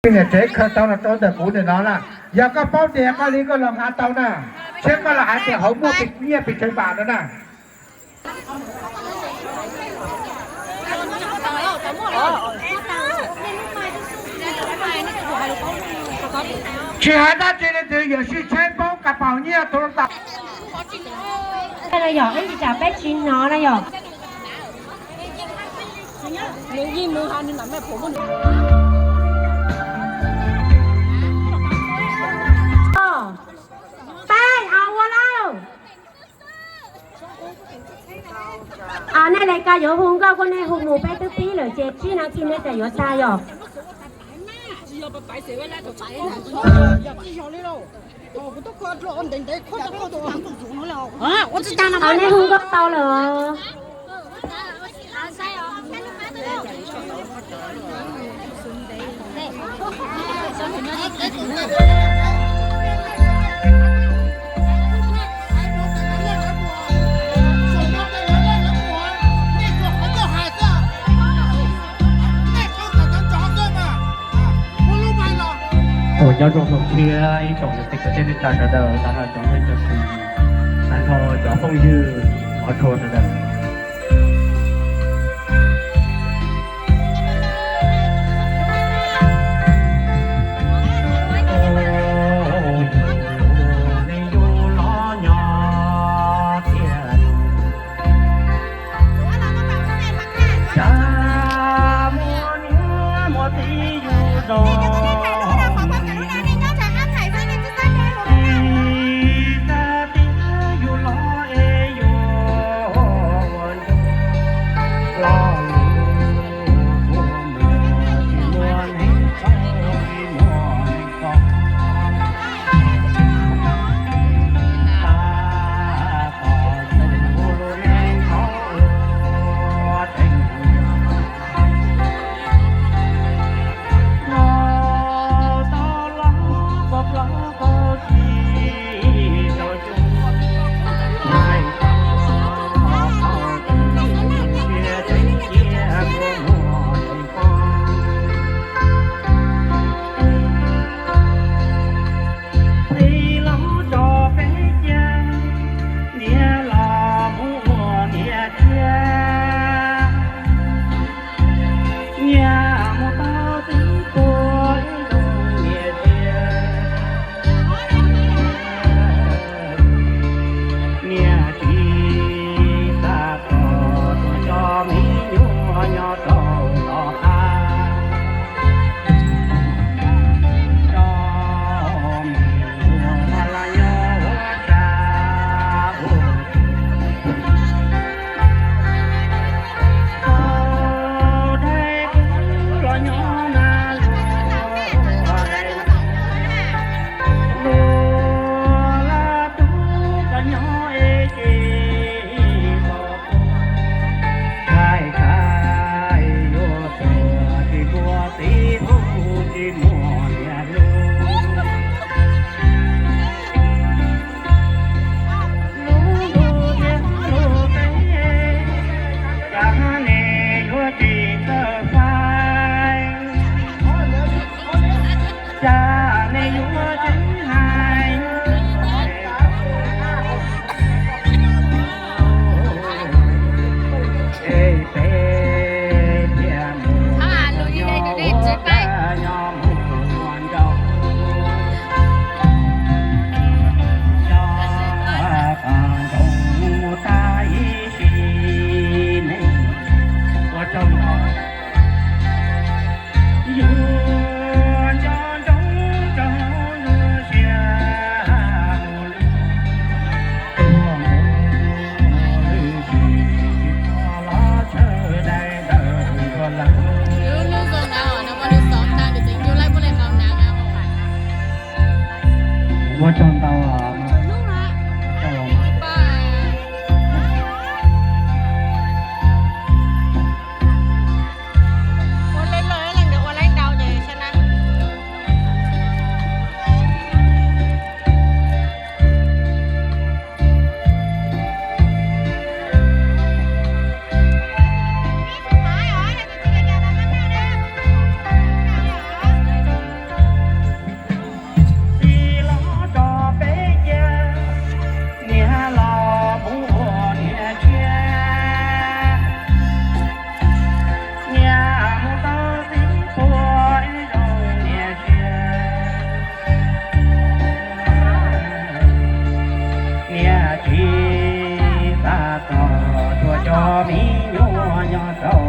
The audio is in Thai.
เนี่ยเจ๊เคยเตาหน้าโต๊ะแต่กูเนี่ยน้องล่ะอยากก็เป้าเดียกอะไรก็ลองหาเตาหน้าเช็คก็ละหาแต่เขามั่วปิดเงียบปิดใช้บาทแล้วนะ其他大街的都有些钱包、กระเป๋าเนี่ยโทรศัพท์อะไรหยอกไอ้จ่าแป๊กชิ้นเนาะอะไรหยอก你一没喊你男朋友婆婆。แป้งเอาวะเล่าในรายการ有红ก็คนใน红หมูแป้งตึ๊ปีเลยเจ็บที่นักกินแต่有ตาหยอก只要不摆社会那就摆啦，要至少你咯。哦，我都看到我定定看到我都想做做了。啊，我只讲了。ใน红ก็เตาเหรอ我要中风车一种的这个这里站着的，然后中间就是，然后交通是摩托车的。我撞到了。ต่อตัวจอมียัวยอด